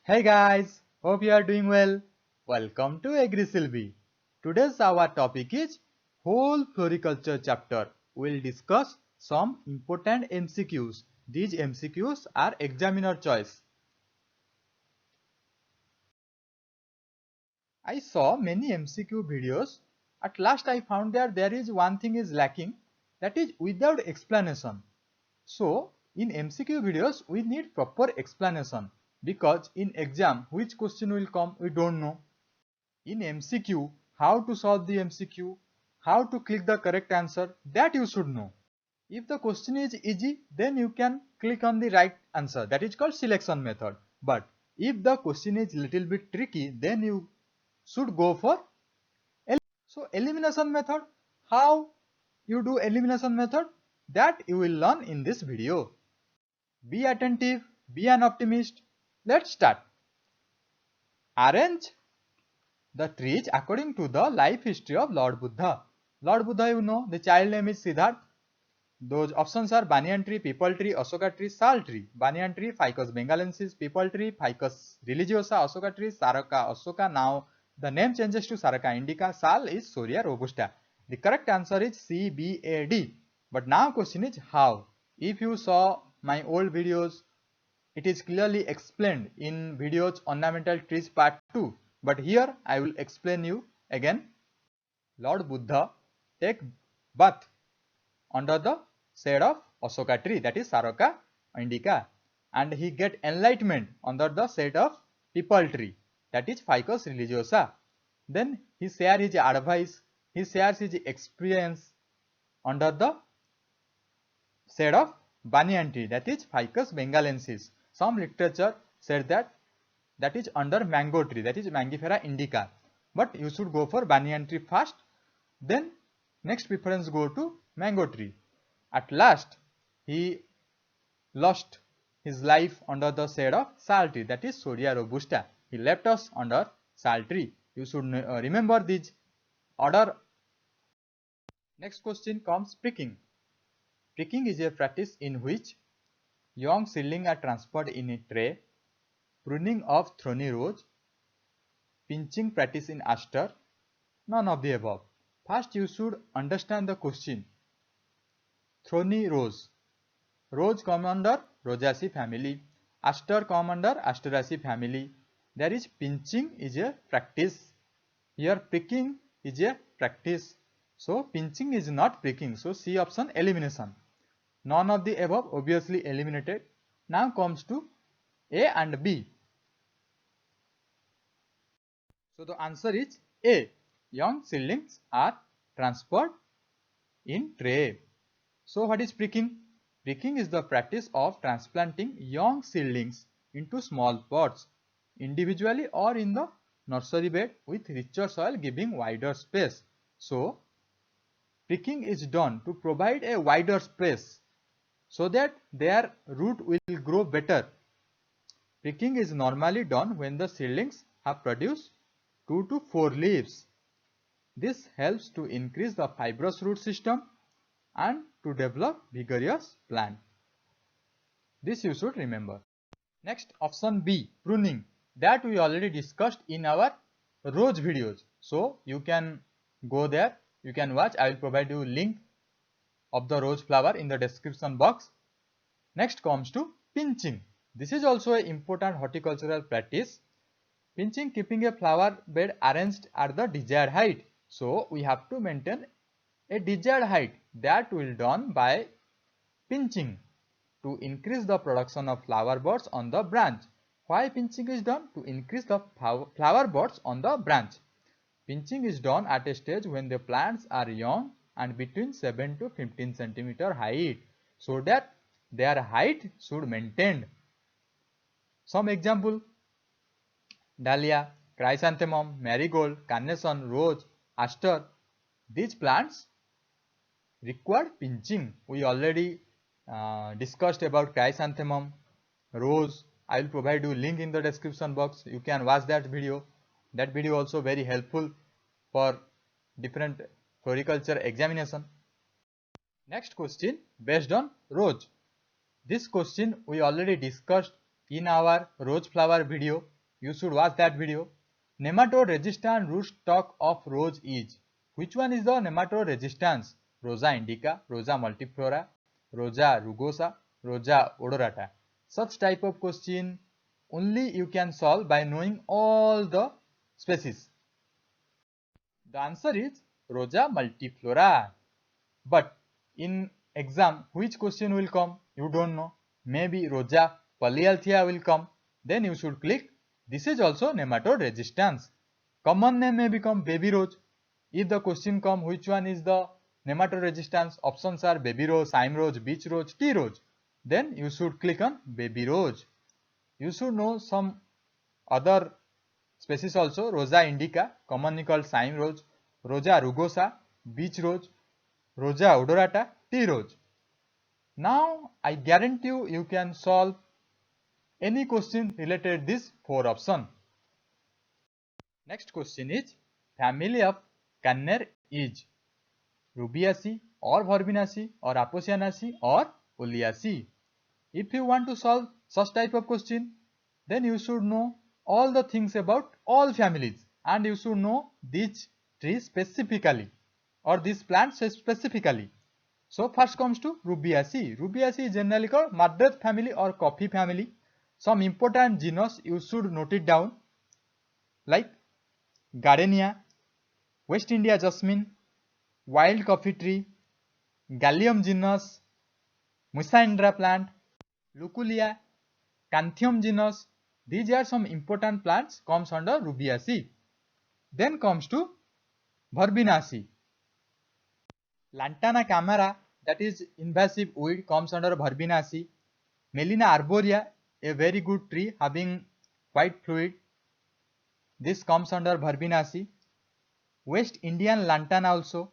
Hey guys, hope you are doing well. Welcome to AgriSylvie. Today's our topic is whole floriculture chapter. We'll discuss some important MCQs. These MCQs are examiner choice. I saw many MCQ videos. At last I found that there is one thing is lacking, that is without explanation. So in MCQ videos we need proper explanation because in exam which question will come we don't know. In MCQ, how to solve the MCQ, how to click the correct answer, that you should know. If the question is easy, then you can click on the right answer. That is called selection method. But if the question is little bit tricky, then you should go for elimination method. How you do elimination method? That you will learn in this video. Be attentive, be an optimist. Let's start. Arrange the trees according to the life history of Lord Buddha. Lord Buddha, you know, the child name is Siddhartha. Those options are banyan tree, peepal tree, Asoka tree, sal tree. Banyan tree, Ficus bengalensis, peepal tree, Ficus religiosa, Asoka tree, Saroca Asoka. Now the name changes to Saroca indica. Sal is Soria robusta. The correct answer is C, B, A, D. But now question is how. If you saw my old videos, it is clearly explained in videos ornamental trees part 2. But here I will explain you again. Lord Buddha take bath under the shade of Asoka tree, that is Saroca indica, and he get enlightenment under the shade of peepal tree, that is Ficus religiosa. Then he share his advice, he shares his experience under the shade of banyan tree, that is Ficus bengalensis. Some literature said that is under mango tree, that is Mangifera indica. But you should go for banyan tree first, then next preference go to mango tree. At last he lost his life under the shade of sal tree, that is Soria robusta. He left us under sal tree. You should remember this order. Next question comes pricking. Pricking is a practice in which young seedlings are transferred in a tray, pruning of thorny rose, pinching practice in aster, none of the above. First you should understand the question. Thorny rose. Rose come under Rosaceae family. Aster come under Asteraceae family. There is pinching is a practice. Here pricking is a practice. So pinching is not pricking. So C option elimination. None of the above obviously eliminated. Now comes to A and B. So the answer is A. Young seedlings are transferred in tray. So what is pricking? Pricking is the practice of transplanting young seedlings into small pots, individually or in the nursery bed with richer soil giving wider space. So pricking is done to provide a wider space so that their root will grow better. Pricking is normally done when the seedlings have produced 2 to 4 leaves. This helps to increase the fibrous root system and to develop vigorous plant. This you should remember. Next option B, pruning. That we already discussed in our rose videos. So you can go there, you can watch. I will provide you link of the rose flower in the description box. Next comes to pinching. This is also an important horticultural practice. Pinching, keeping a flower bed arranged at the desired height. So we have to maintain a desired height. That will done by pinching to increase the production of flower buds on the branch. Why pinching is done? To increase the flower buds on the branch. Pinching is done at a stage when the plants are young and between 7 to 15 cm height, so that their height should maintained. Some example: dahlia, chrysanthemum, marigold, carnation, rose, aster. These plants require pinching. We already discussed about chrysanthemum, rose. I will provide you link in the description box. You can watch that video. That video also very helpful for different floriculture examination. Next question based on rose. This question we already discussed in our rose flower video. You should watch that video. Nematode resistant rootstock of rose is. Which one is the nematode resistance? Rosa indica, Rosa multiflora, Rosa rugosa, Rosa odorata. Such type of question only you can solve by knowing all the species. The answer is Rosa multiflora. But in exam, which question will come? You don't know. Maybe Rosa polyalthea will come. Then you should click. This is also nematode resistance. Common name may become baby rose. If the question come which one is the nematode resistance, options are baby rose, cyme rose, beach rose, tea rose. Then you should click on baby rose. You should know some other species also. Rosa indica, commonly called cyme rose, Rosa rugosa, beach rose, Rosa odorata, tea rose. Now I guarantee you can solve any question related this 4 option. Next question is family of Canner is Rubiaceae or Verbinaceae or Apocyanaceae or Oleaceae. If you want to solve such type of question, then you should know all the things about all families and you should know these trees specifically or these plants specifically. So first comes to Rubiaceae. Rubiaceae is generally called Madras family or coffee family. Some important genus you should note it down like Gardenia, West India jasmine, wild coffee tree, Gallium genus, Musandra plant, Luculia, Canthium genus. These are some important plants comes under Rubiaceae. Then comes to Verbinaceae. Lantana camara, that is invasive weed, comes under Verbinaceae. Melina arborea, a very good tree having white fluid. This comes under Verbinaceae. West Indian lantana also.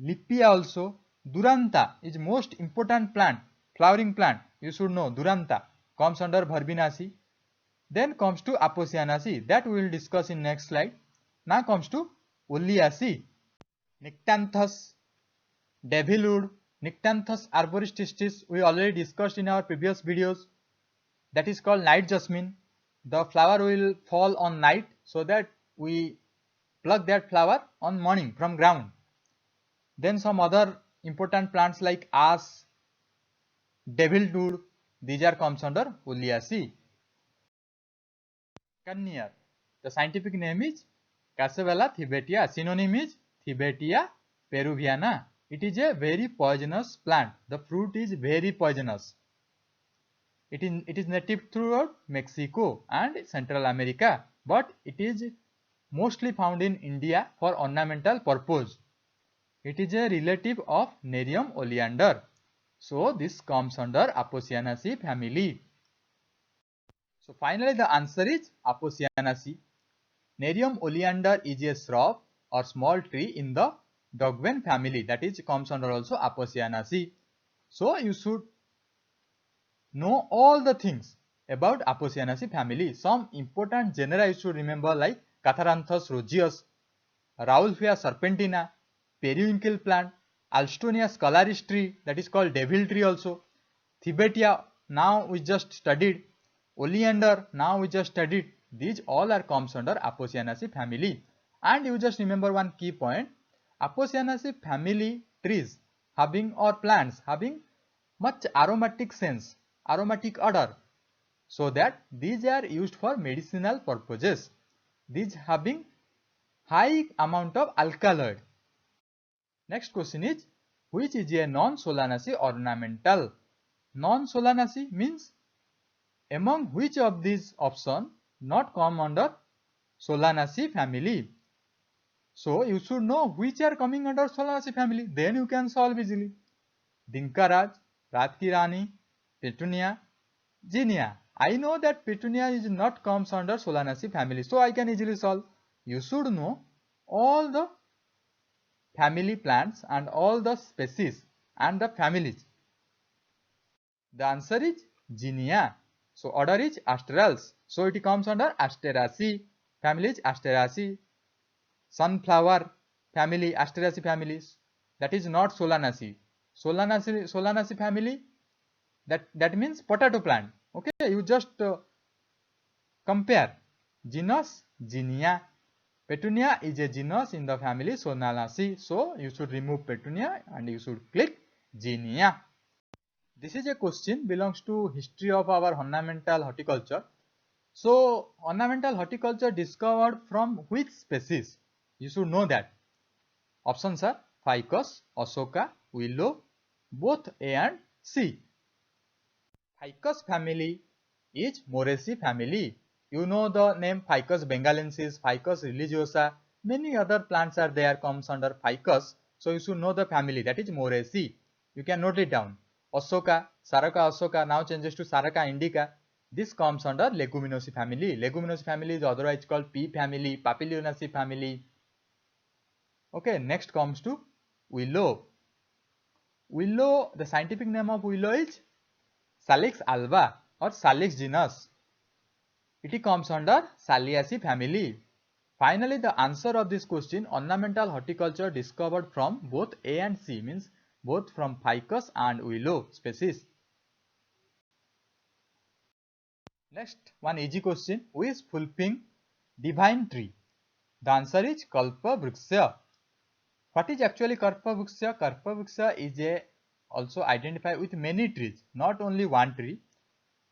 Lippia also. Duranta is most important plant, flowering plant. You should know Duranta comes under Verbinaceae. Then comes to Apocyanaceae, that we will discuss in next slide. Now comes to Oleaceae. Nyctanthus, devilwood, Nyctanthus arboristis we already discussed in our previous videos. That is called night jasmine. The flower will fall on night, so that we pluck that flower on morning from ground. Then some other important plants like ash, devilwood, these are comes under Oleaceae. Cannier, the scientific name is Casavella thibetia, synonym is Thibetia peruviana. It is a very poisonous plant. The fruit is very poisonous. It is native throughout Mexico and Central America, but it is mostly found in India for ornamental purpose. It is a relative of Nerium oleander. So this comes under Apocyanaceae family. So finally the answer is Apocyanaceae. Nerium oleander is a shrub or small tree in the Dogwen family, that is comes under also Apocyanaceae. So you should know all the things about Apocyanaceae family. Some important genera you should remember like Catharanthus roseus, Rauwolfia serpentina, periwinkle plant, Alstonia scalaris tree, that is called devil tree also, Thibetia now we just studied, oleander now we just studied. These all are comes under Apocyanaceae family. And you just remember one key point, Apocyanaceae family trees having or plants having much aromatic sense, aromatic odor, so that these are used for medicinal purposes. These having high amount of alkaloid. Next question is, which is a non-Solanaceae ornamental? Non-Solanaceae means among which of these options not come under Solanaceae family. So you should know which are coming under Solanaceae family, then you can solve easily. Dinkaraj, Ratkirani, Petunia, Zinnia. I know that Petunia is not comes under Solanaceae family, so I can easily solve. You should know all the family plants and all the species and the families. The answer is Zinnia. So order is Asterales. So it comes under Asteraceae. Family is Asteraceae. Sunflower family, Asteraceae families. That is not Solanaceae. Solanaceae family, that means potato plant. Okay, you just Compare. Genus, Zinnia. Petunia is a genus in the family Solanaceae. So you should remove Petunia and you should click Zinnia. This is a question belongs to history of our ornamental horticulture. So ornamental horticulture discovered from which species? You should know that. Options are Ficus, Asoka, Willow, both A and C. Ficus family is Moraceae family. You know the name Ficus bengalensis, Ficus religiosa. Many other plants are there comes under Ficus. So you should know the family, that is Moraceae. You can note it down. Asoka, Saraka Asoka now changes to Saraka indica. This comes under Leguminosae family. Leguminosae family is otherwise called pea family, Papilionaceae family. Okay, next comes to willow. Willow, the scientific name of willow is Salix alba or Salix genus. It comes under Saliaceae family. Finally, the answer of this question, ornamental horticulture discovered from both A and C, means both from Ficus and willow species. Next, one easy question. Who is fulfilling divine tree? The answer is Kalpavruksha. What is actually Kalpavruksha? Kalpavruksha is also identified with many trees, not only one tree.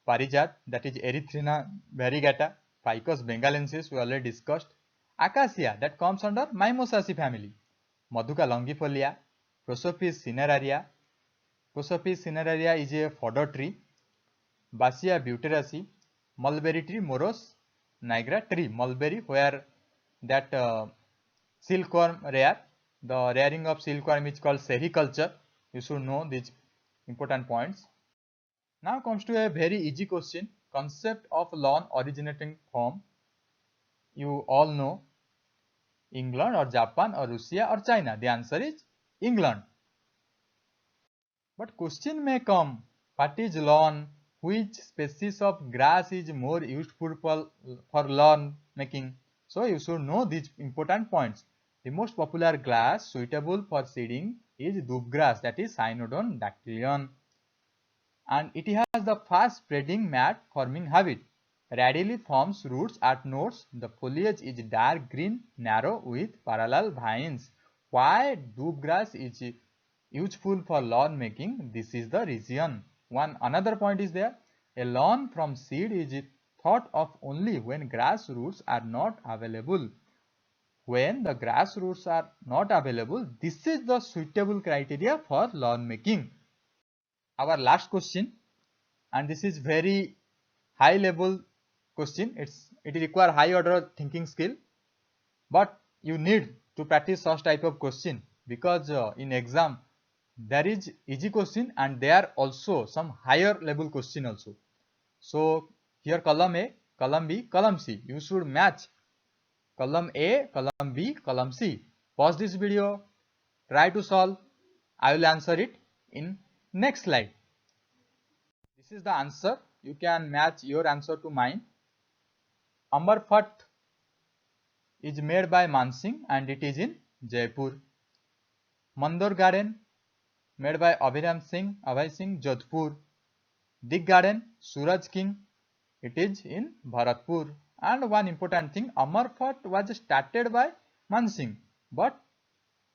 Parijat, that is Erythrina variegata, Ficus bengalensis, we already discussed. Acacia, that comes under Mimosaceae family. Maduca longifolia, Prosopis cineraria. Prosopis cineraria is a fodder tree. Basia buteraceae, mulberry tree, Moros nigra tree. Mulberry, where that silkworm rare. The rearing of silkworm is called sericulture. You should know these important points. Now comes to a very easy question. Concept of lawn originating from. You all know England or Japan or Russia or China. The answer is England. But question may come, what is lawn? Which species of grass is more useful for lawn making? So you should know these important points. The most popular grass suitable for seeding is doob grass, that is Cynodon dactylion. And it has the fast spreading mat forming habit. Readily forms roots at nodes. The foliage is dark green, narrow with parallel vines. Why doob grass is useful for lawn making? This is the reason. Another point is there. A lawn from seed is thought of only when grass roots are not available. When the grass roots are not available, this is the suitable criteria for lawn making. Our last question, and this is very high level question. It requires high order thinking skill, but you need to practice such type of question, because in exam there is easy question and there are also some higher level question also. So here column A, column B, column C. You should match column A, column B, column C. Pause this video, try to solve. I will answer it in next slide. This is the answer. You can match your answer to mine. Amarphat is made by Mansingh and it is in Jaipur. Mandor Garden made by Abhiram Singh, Abhay Singh, Jodhpur. Dig Garden, Suraj King, it is in Bharatpur. And one important thing, Amarphat was started by Mansingh, but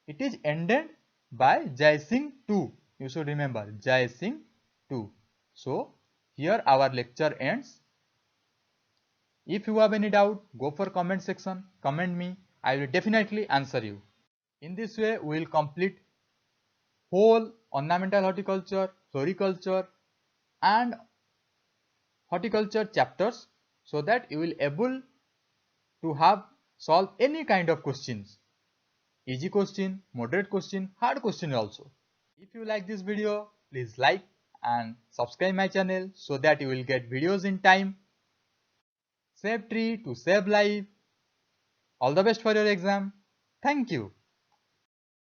it is ended by Jai Singh II. You should remember Jai Singh II. So here our lecture ends. If you have any doubt, go for comment section, comment me. I will definitely answer you. In this way, we will complete whole ornamental horticulture, floriculture and horticulture chapters, so that you will able to have solve any kind of questions. Easy question, moderate question, hard question also. If you like this video, please like and subscribe my channel so that you will get videos in time. Save tree to save life. All the best for your exam. Thank you.